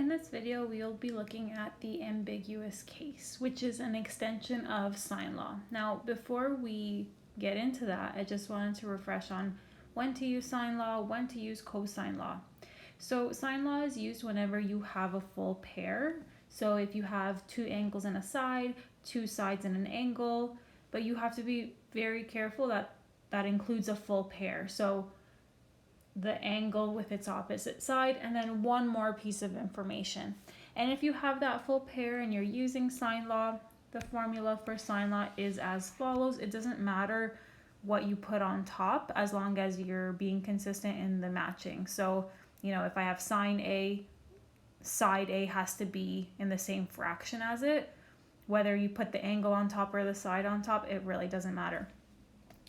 In this video, we'll be looking at the ambiguous case, which is an extension of sine law. Now, before we get into that, I just wanted to refresh on when to use sine law, when to use cosine law. So sine law is used whenever you have a full pair. So if you have two angles and a side, two sides and an angle, but you have to be very careful that that includes a full pair. So the angle with its opposite side, and then one more piece of information. And if you have that full pair and you're using sine law, the formula for sine law is as follows. It doesn't matter what you put on top as long as you're being consistent in the matching. So, you know, if I have sine A, side A has to be in the same fraction as it. Whether you put the angle on top or the side on top, it really doesn't matter.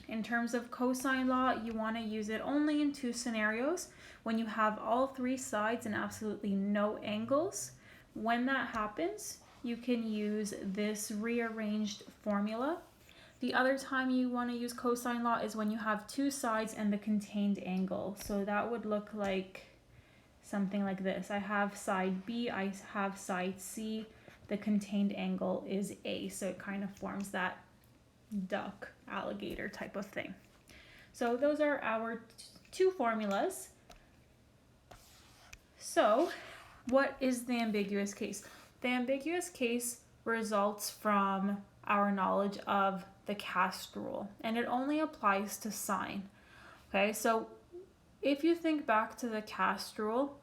In terms of cosine law, you want to use it only in two scenarios: when you have all three sides and absolutely no angles. When that happens, you can use this rearranged formula. The other time you want to use cosine law is when you have two sides and the contained angle. So that would look like something like this. I have side B, I have side C. The contained angle is A, so it kind of forms that duck, alligator type of thing. So those are our two formulas. So what is the ambiguous case? The ambiguous case results from our knowledge of the cast rule, and it only applies to sine. Okay, so if you think back to the cast rule,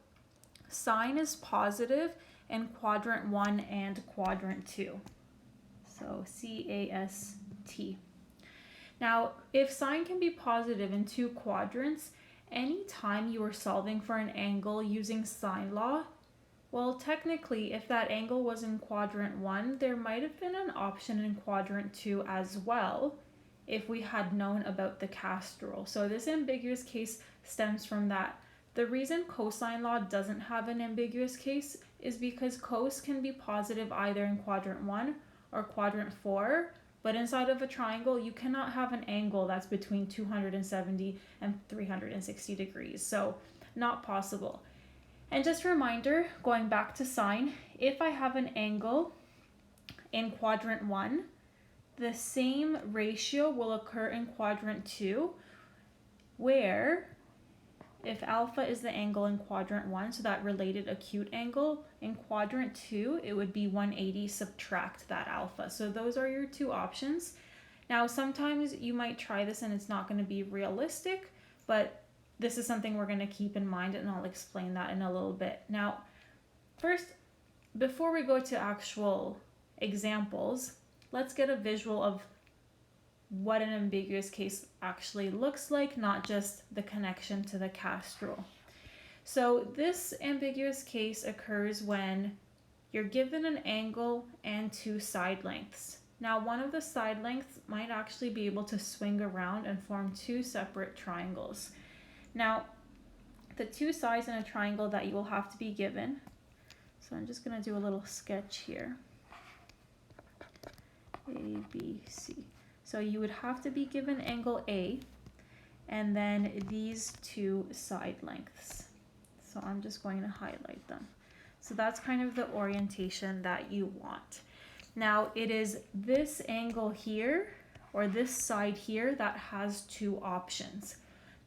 sine is positive in quadrant 1 and quadrant 2. So CAST. Now, if sine can be positive in two quadrants, anytime you are solving for an angle using sine law, well, technically, if that angle was in quadrant 1, there might have been an option in quadrant 2 as well if we had known about the cast rule. So this ambiguous case stems from that. The reason cosine law doesn't have an ambiguous case is because cos can be positive either in quadrant 1 or quadrant 4, but inside of a triangle, you cannot have an angle that's between 270 and 360 degrees. So not possible. And just a reminder, going back to sine, if I have an angle in quadrant 1, the same ratio will occur in quadrant 2, where if alpha is the angle in quadrant 1, so that related acute angle, in quadrant 2, it would be 180 subtract that alpha. So those are your two options. Now, sometimes you might try this and it's not going to be realistic, but this is something we're going to keep in mind, and I'll explain that in a little bit. Now, first, before we go to actual examples, let's get a visual of what an ambiguous case actually looks like, not just the connection to the cast rule. So this ambiguous case occurs when you're given an angle and two side lengths. Now, one of the side lengths might actually be able to swing around and form two separate triangles. Now, the two sides in a triangle that you will have to be given, so I'm just going to do a little sketch here. A, B, C. So you would have to be given angle A and then these two side lengths. So I'm just going to highlight them. So that's kind of the orientation that you want. Now it is this angle here or this side here that has two options.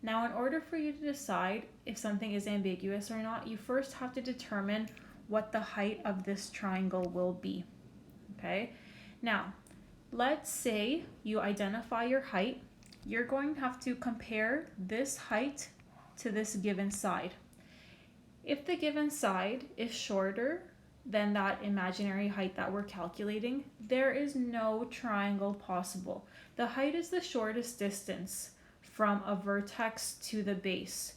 Now, in order for you to decide if something is ambiguous or not, you first have to determine what the height of this triangle will be. Okay? Now, let's say you identify your height. You're going to have to compare this height to this given side. If the given side is shorter than that imaginary height that we're calculating, there is no triangle possible. The height is the shortest distance from a vertex to the base.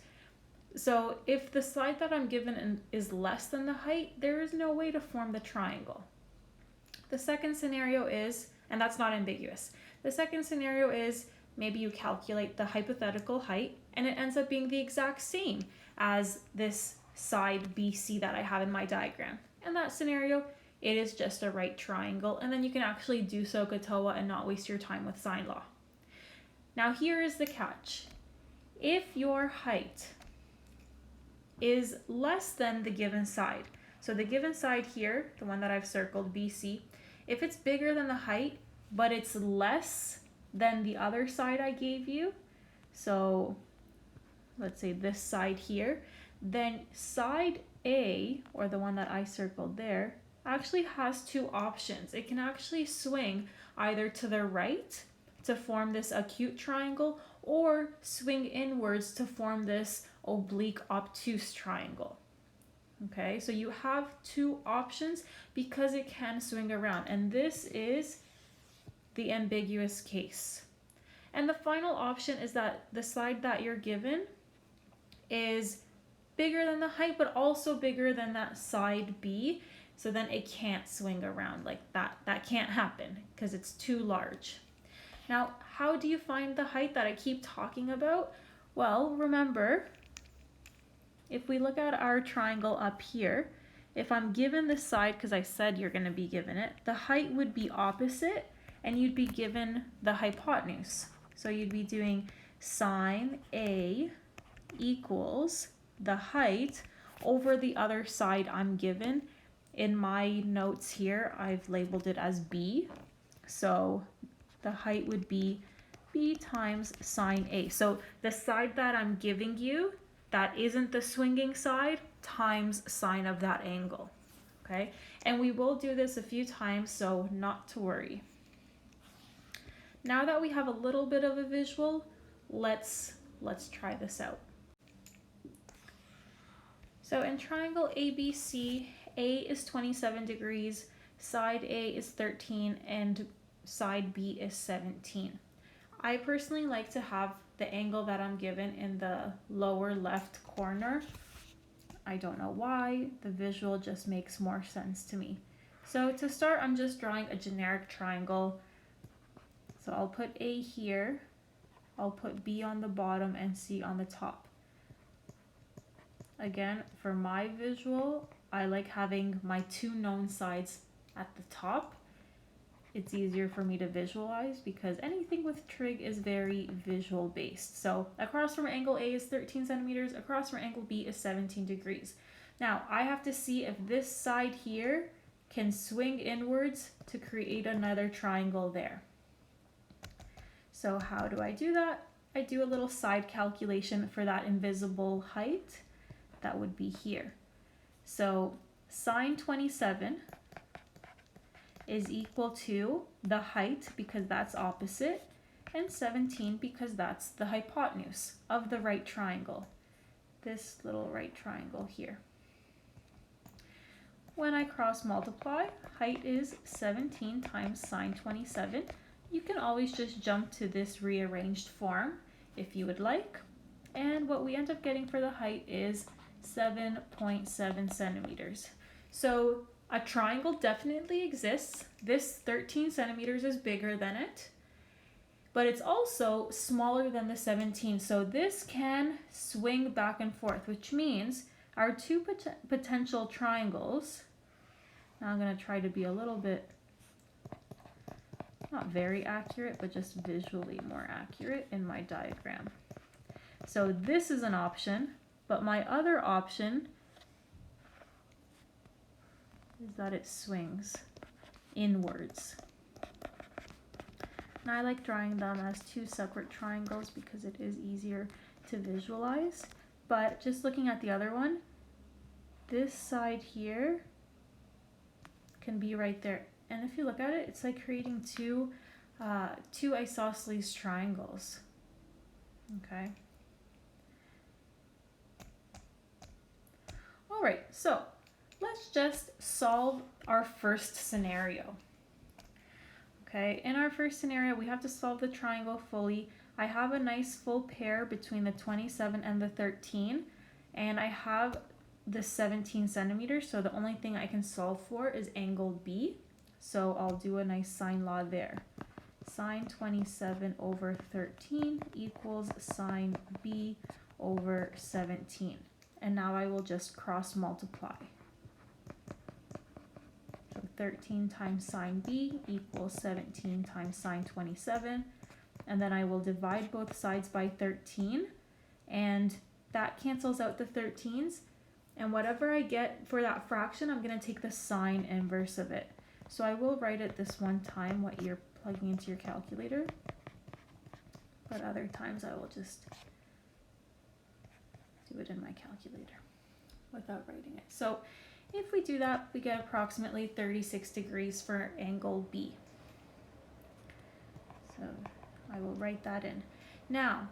So if the side that I'm given is less than the height, there is no way to form the triangle. The second scenario is, and that's not ambiguous. The second scenario is maybe you calculate the hypothetical height and it ends up being the exact same as this side BC that I have in my diagram. In that scenario, it is just a right triangle, and then you can actually do SOHCAHTOA and not waste your time with sine law. Now here is the catch. If your height is less than the given side, So the given side here, the one that I've circled, BC, if it's bigger than the height, but it's less than the other side I gave you, so let's say this side here, then side A, or the one that I circled there, actually has two options. It can actually swing either to the right to form this acute triangle, or swing inwards to form this oblique obtuse triangle. Okay, so you have two options because it can swing around, and this is the ambiguous case. And the final option is that the side that you're given is bigger than the height, but also bigger than that side B, so then it can't swing around like that. That can't happen because it's too large. Now, how do you find the height that I keep talking about? Well, remember, if we look at our triangle up here, if I'm given this side, because I said you're going to be given it, the height would be opposite, and you'd be given the hypotenuse. So you'd be doing sine A equals the height over the other side I'm given. In my notes here, I've labeled it as B. So the height would be B times sine A. So the side that I'm giving you, that isn't the swinging side, times sine of that angle. Okay, and we will do this a few times, so not to worry. Now that we have a little bit of a visual, let's try this out. So in triangle ABC, A is 27 degrees, side A is 13, and side B is 17. I personally like to have the angle that I'm given in the lower left corner. I don't know why, the visual just makes more sense to me. So to start, I'm just drawing a generic triangle. So I'll put A here, I'll put B on the bottom and C on the top. Again, for my visual, I like having my two known sides at the top. It's easier for me to visualize because anything with trig is very visual based. So across from angle A is 13 centimeters, across from angle B is 17 degrees. Now I have to see if this side here can swing inwards to create another triangle there. So how do I do that? I do a little side calculation for that invisible height. That would be here. So sine 27 is equal to the height, because that's opposite, and 17 because that's the hypotenuse of the right triangle. This little right triangle here. When I cross multiply, height is 17 times sine 27. You can always just jump to this rearranged form if you would like. And what we end up getting for the height is 7.7 centimeters. So a triangle definitely exists. This 13 centimeters is bigger than it, but it's also smaller than the 17. So this can swing back and forth, which means our two potential triangles, now I'm going to try to be a little bit, not very accurate, but just visually more accurate in my diagram. So this is an option, but my other option is that it swings inwards. And I like drawing them as two separate triangles because it is easier to visualize. But just looking at the other one, this side here can be right there. And if you look at it, it's like creating two isosceles triangles. Okay. All right, so let's just solve our first scenario. Okay, in our first scenario, we have to solve the triangle fully. I have a nice full pair between the 27 and the 13, and I have the 17 centimeters, so the only thing I can solve for is angle B. So I'll do a nice sine law there. Sine 27 over 13 equals sine B over 17. And now I will just cross multiply. So 13 times sine B equals 17 times sine 27. And then I will divide both sides by 13. And that cancels out the 13s. And whatever I get for that fraction, I'm going to take the sine inverse of it. So I will write it this one time, what you're plugging into your calculator. But other times I will just do it in my calculator without writing it. So if we do that, we get approximately 36 degrees for angle B. So I will write that in. Now,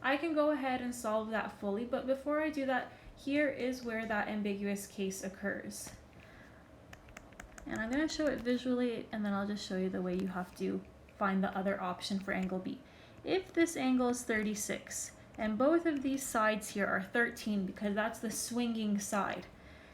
I can go ahead and solve that fully, but before I do that, here is where that ambiguous case occurs. And I'm going to show it visually, and then I'll just show you the way you have to find the other option for angle B. If this angle is 36, and both of these sides here are 13 because that's the swinging side,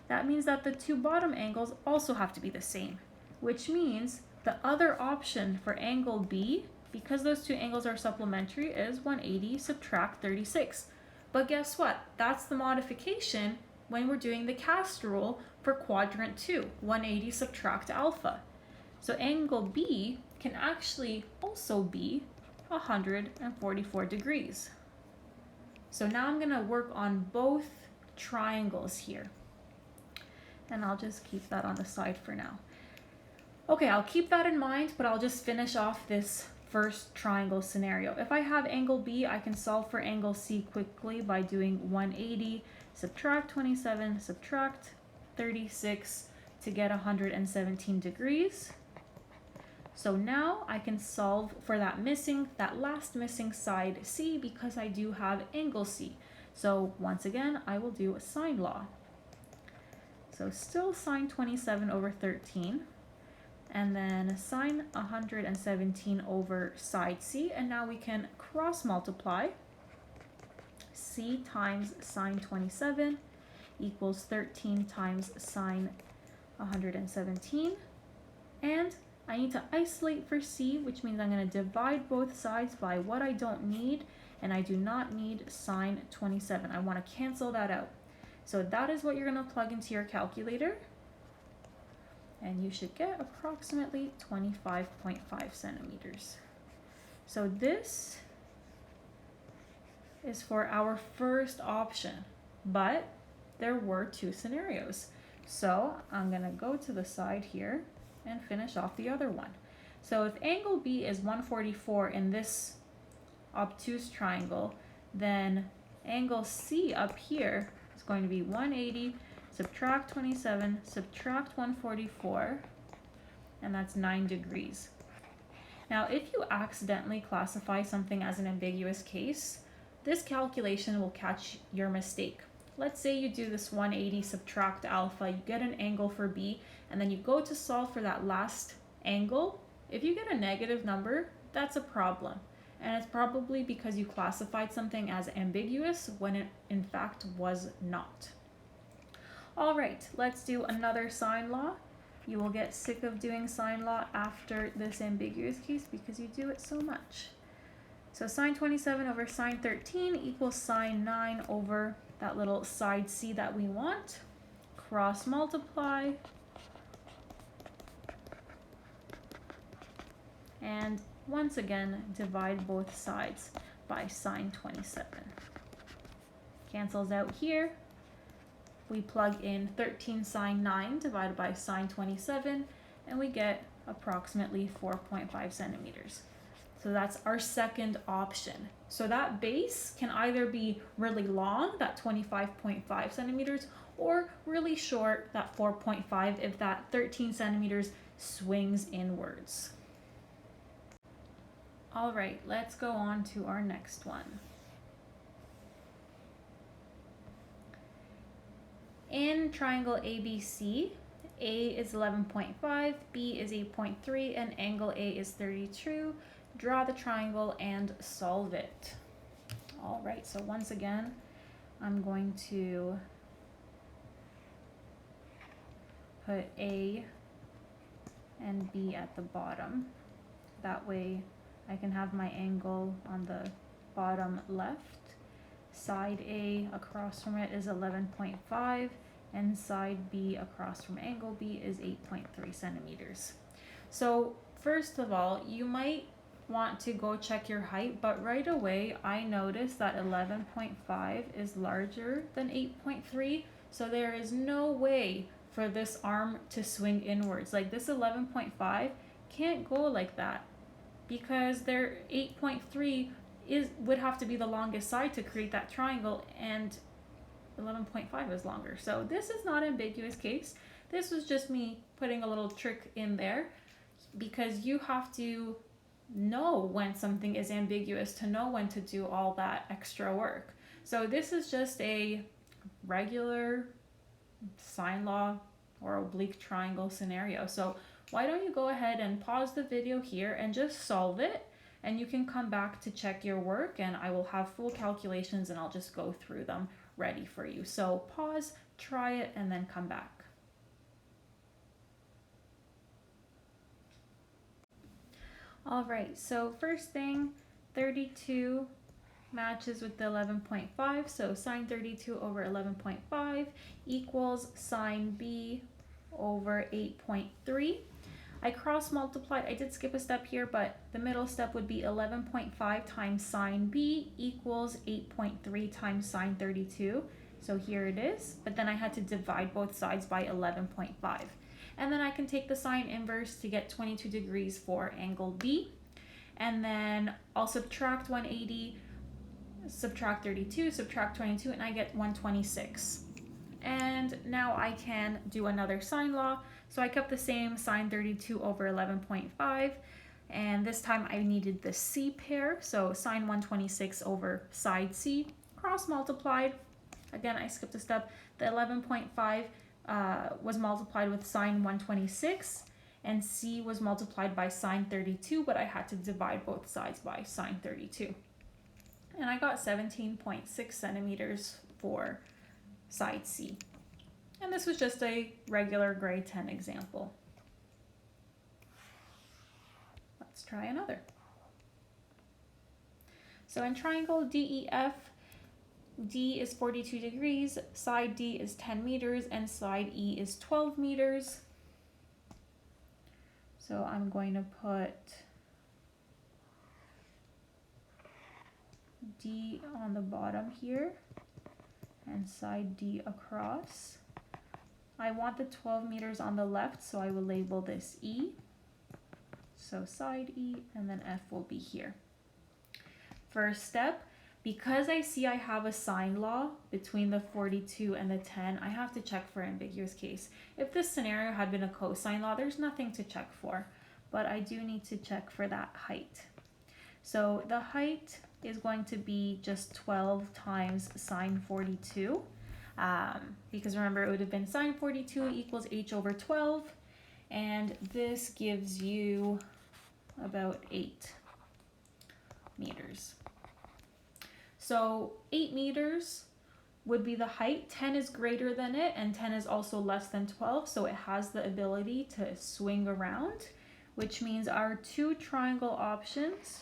that means that the two bottom angles also have to be the same, which means the other option for angle B, because those two angles are supplementary, is 180 subtract 36. But guess what? That's the modification when we're doing the cast rule for quadrant 2, 180 subtract alpha. So angle B can actually also be 144 degrees. So now I'm going to work on both triangles here. And I'll just keep that on the side for now. Okay, I'll keep that in mind, but I'll just finish off this first triangle scenario. If I have angle B, I can solve for angle C quickly by doing 180, subtract 27, subtract 36 to get 117 degrees. So now I can solve for that last missing side C because I do have angle C. So once again, I will do a sine law. So still sine 27 over 13. And then sine 117 over side C, and now we can cross multiply. C times sine 27 equals 13 times sine 117. And I need to isolate for C, which means I'm going to divide both sides by what I don't need, and I do not need sine 27. I want to cancel that out. So that is what you're going to plug into your calculator. And you should get approximately 25.5 centimeters. So this is for our first option, but there were two scenarios. So I'm gonna go to the side here and finish off the other one. So if angle B is 144 in this obtuse triangle, then angle C up here is going to be 180 subtract 27, subtract 144, and that's 9 degrees. Now, if you accidentally classify something as an ambiguous case, this calculation will catch your mistake. Let's say you do this 180 subtract alpha, you get an angle for B, and then you go to solve for that last angle. If you get a negative number, that's a problem. And it's probably because you classified something as ambiguous when it in fact was not. All right, let's do another sine law. You will get sick of doing sine law after this ambiguous case because you do it so much. So sine 27 over sine 13 equals sine 9 over that little side C that we want. Cross multiply. And once again, divide both sides by sine 27. Cancels out here. We plug in 13 sine 9 divided by sine 27, and we get approximately 4.5 centimeters. So that's our second option. So that base can either be really long, that 25.5 centimeters, or really short, that 4.5, if that 13 centimeters swings inwards. All right, let's go on to our next one. In triangle ABC, A is 11.5, B is 8.3, and angle A is 32. Draw the triangle and solve it. All right, so once again, I'm going to put A and B at the bottom. That way I can have my angle on the bottom left. Side A across from it is 11.5, and side B across from angle B is 8.3 centimeters. So first of all, you might want to go check your height, but right away I noticed that 11.5 is larger than 8.3, So there is no way for this arm to swing inwards. Like this 11.5 can't go like that because their 8.3 would have to be the longest side to create that triangle, and 11.5 is longer. So this is not ambiguous case. This was just me putting a little trick in there because you have to know when something is ambiguous to know when to do all that extra work. So this is just a regular sine law or oblique triangle scenario. So why don't you go ahead and pause the video here and just solve it, and you can come back to check your work, and I will have full calculations and I'll just go through them ready for you. So pause, try it, and then come back. All right, so first thing, 32 matches with the 11.5, so sine 32 over 11.5 equals sine B over 8.3. I cross multiplied, I did skip a step here, but the middle step would be 11.5 times sine B equals 8.3 times sine 32. So here it is, but then I had to divide both sides by 11.5. And then I can take the sine inverse to get 22 degrees for angle B. And then I'll subtract 180, subtract 32, subtract 22, and I get 126. And now I can do another sine law. So I kept the same sine 32 over 11.5. And this time I needed the C pair. So sine 126 over side C, cross multiplied. Again, I skipped a step. The 11.5 was multiplied with sine 126, and C was multiplied by sine 32, but I had to divide both sides by sine 32. And I got 17.6 centimeters for side C. And this was just a regular grade 10 example. Let's try another. So in triangle DEF, D is 42 degrees, side D is 10 meters, and side E is 12 meters. So I'm going to put D on the bottom here and side D across. I want the 12 meters on the left, so I will label this E. So side E, and then F will be here. First step, because I see I have a sine law between the 42 and the 10, I have to check for ambiguous case. If this scenario had been a cosine law, there's nothing to check for, but I do need to check for that height. So the height is going to be just 12 times sine 42, because remember it would have been sine 42 equals h over 12, and this gives you about 8 meters. So 8 meters would be the height. 10 is greater than it, and 10 is also less than 12, so it has the ability to swing around, which means our two triangle options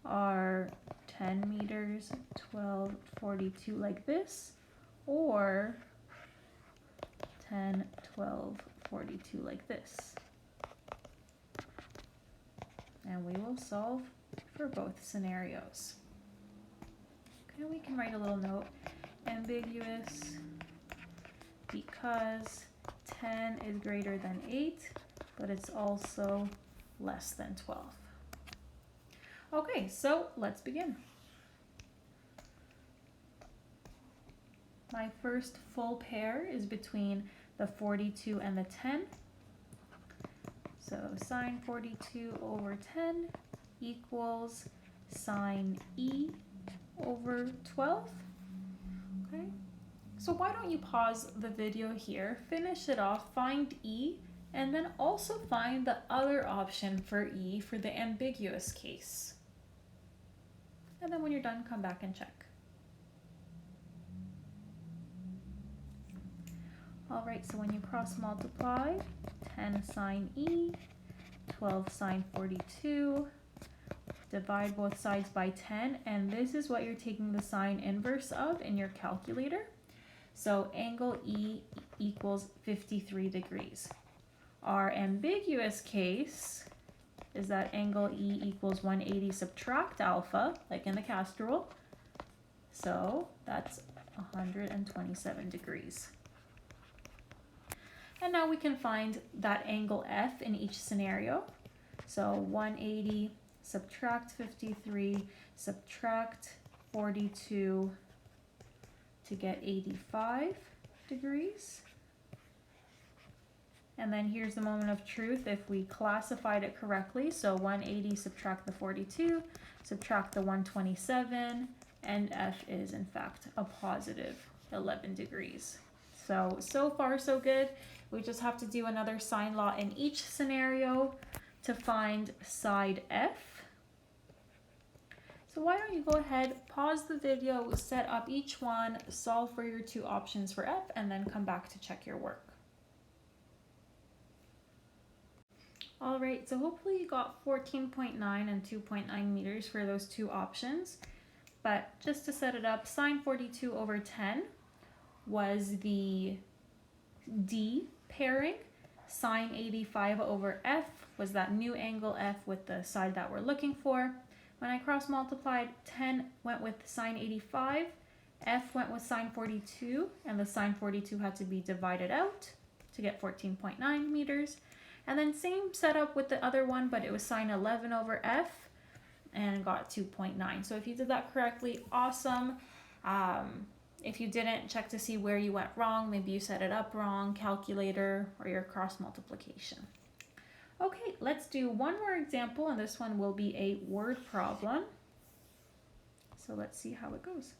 are 10 meters, 12, 42 like this, or 10, 12, 42 like this. And we will solve for both scenarios. Okay, we can write a little note. Ambiguous because 10 is greater than 8, but it's also less than 12. Okay, so let's begin. My first full pair is between the 42 and the 10. So sine 42 over 10 equals sine E over 12. Okay, so why don't you pause the video here, finish it off, find E, and then also find the other option for E for the ambiguous case. And then when you're done, come back and check. All right, so when you cross multiply, 10 sine E, 12 sine 42, divide both sides by 10, and this is what you're taking the sine inverse of in your calculator. So angle E equals 53 degrees. Our ambiguous case is that angle E equals 180 subtract alpha, like in the cast rule. So that's 127 degrees. And now we can find that angle F in each scenario. So 180, subtract 53, subtract 42 to get 85 degrees. And then here's the moment of truth if we classified it correctly. So 180, subtract the 42, subtract the 127, and F is in fact a positive 11 degrees. So far so good. We just have to do another sine law in each scenario to find side F. So why don't you go ahead, pause the video, set up each one, solve for your two options for F, and then come back to check your work. All right, so hopefully you got 14.9 and 2.9 meters for those two options. But just to set it up, sine 42 over 10 was the D pairing. Sine 85 over F was that new angle F with the side that we're looking for. When I cross multiplied, 10 went with sine 85, F went with sine 42, and the sine 42 had to be divided out to get 14.9 meters. And then same setup with the other one, but it was sine 11 over F and got 2.9. So if you did that correctly, awesome. If you didn't, check to see where you went wrong. Maybe you set it up wrong, calculator, or your cross multiplication. Okay, let's do one more example, and this one will be a word problem. So let's see how it goes.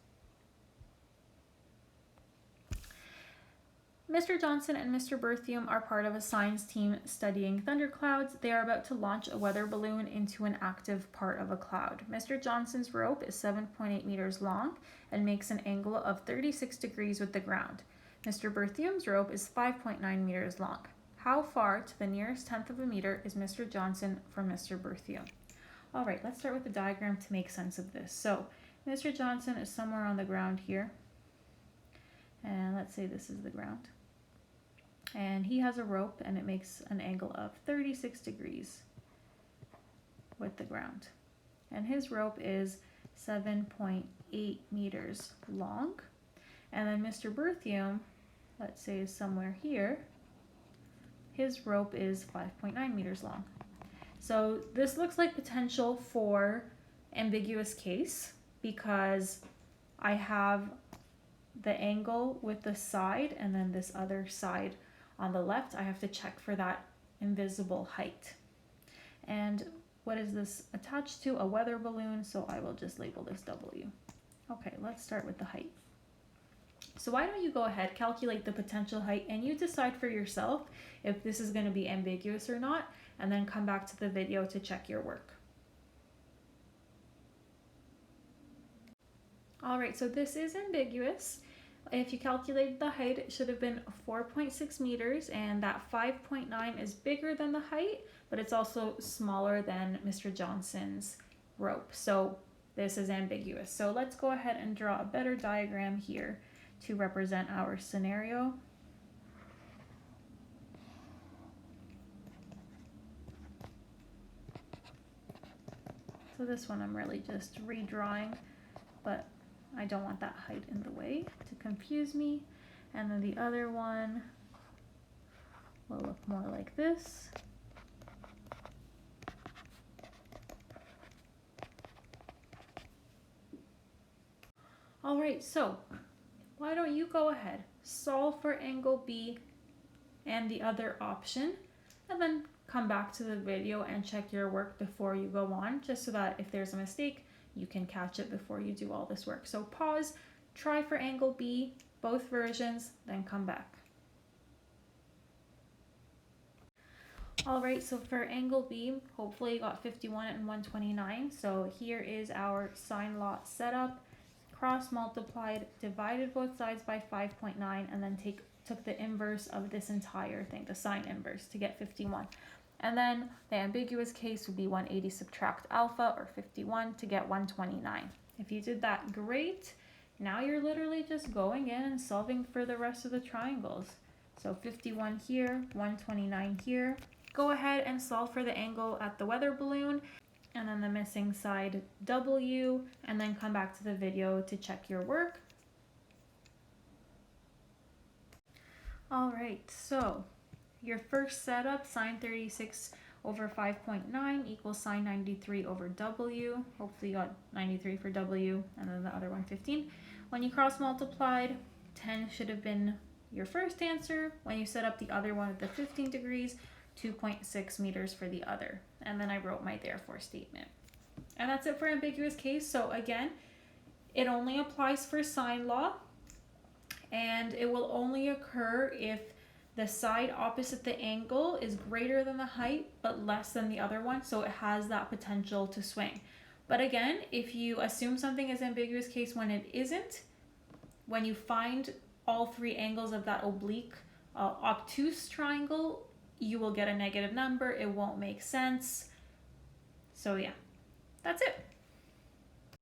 Mr. Johnson and Mr. Berthium are part of a science team studying thunderclouds. They are about to launch a weather balloon into an active part of a cloud. Mr. Johnson's rope is 7.8 meters long and makes an angle of 36 degrees with the ground. Mr. Berthium's rope is 5.9 meters long. How far to the nearest tenth of a meter is Mr. Johnson from Mr. Berthium? All right, let's start with the diagram to make sense of this. So Mr. Johnson is somewhere on the ground here. And let's say this is the ground. And he has a rope and it makes an angle of 36 degrees with the ground. And his rope is 7.8 meters long. And then Mr. Berthium, let's say, is somewhere here. His rope is 5.9 meters long. So this looks like potential for ambiguous case because I have the angle with the side and then this other side on the left. I have to check for that invisible height. And what is this attached to? A weather balloon, so I will just label this W. Okay, let's start with the height. So why don't you go ahead, calculate the potential height, and you decide for yourself if this is going to be ambiguous or not, and then come back to the video to check your work. All right, so this is ambiguous. If you calculated the height, it should have been 4.6 meters, and that 5.9 is bigger than the height, but it's also smaller than Mr. Johnson's rope. So this is ambiguous. So let's go ahead and draw a better diagram here to represent our scenario. So this one I'm really just redrawing, but I don't want that height in the way to confuse me. And then the other one will look more like this. All right, so why don't you go ahead, solve for angle B and the other option, and then come back to the video and check your work before you go on, just so that if there's a mistake, you can catch it before you do all this work. So pause, try for angle B, both versions, then come back. All right, so for angle B, hopefully you got 51 and 129. So here is our sine law setup. Cross multiplied, divided both sides by 5.9, and then took the inverse of this entire thing, the sine inverse, to get 51. And then the ambiguous case would be 180 subtract alpha, or 51, to get 129. If you did that, great. Now you're literally just going in and solving for the rest of the triangles. So 51 here, 129 here. Go ahead and solve for the angle at the weather balloon, and then the missing side W, and then come back to the video to check your work. All right, so your first setup, sine 36 over 5.9 equals sine 93 over w. Hopefully you got 93 for w, and then the other one 15. When you cross multiplied, 10 should have been your first answer. When you set up the other one at the 15 degrees, 2.6 meters for the other. And then I wrote my therefore statement. And that's it for ambiguous case. So again, it only applies for sine law, and it will only occur if the side opposite the angle is greater than the height but less than the other one, so it has that potential to swing. But again, if you assume something is ambiguous case when it isn't, when you find all three angles of that oblique obtuse triangle, you will get a negative number. It won't make sense. So yeah, that's it.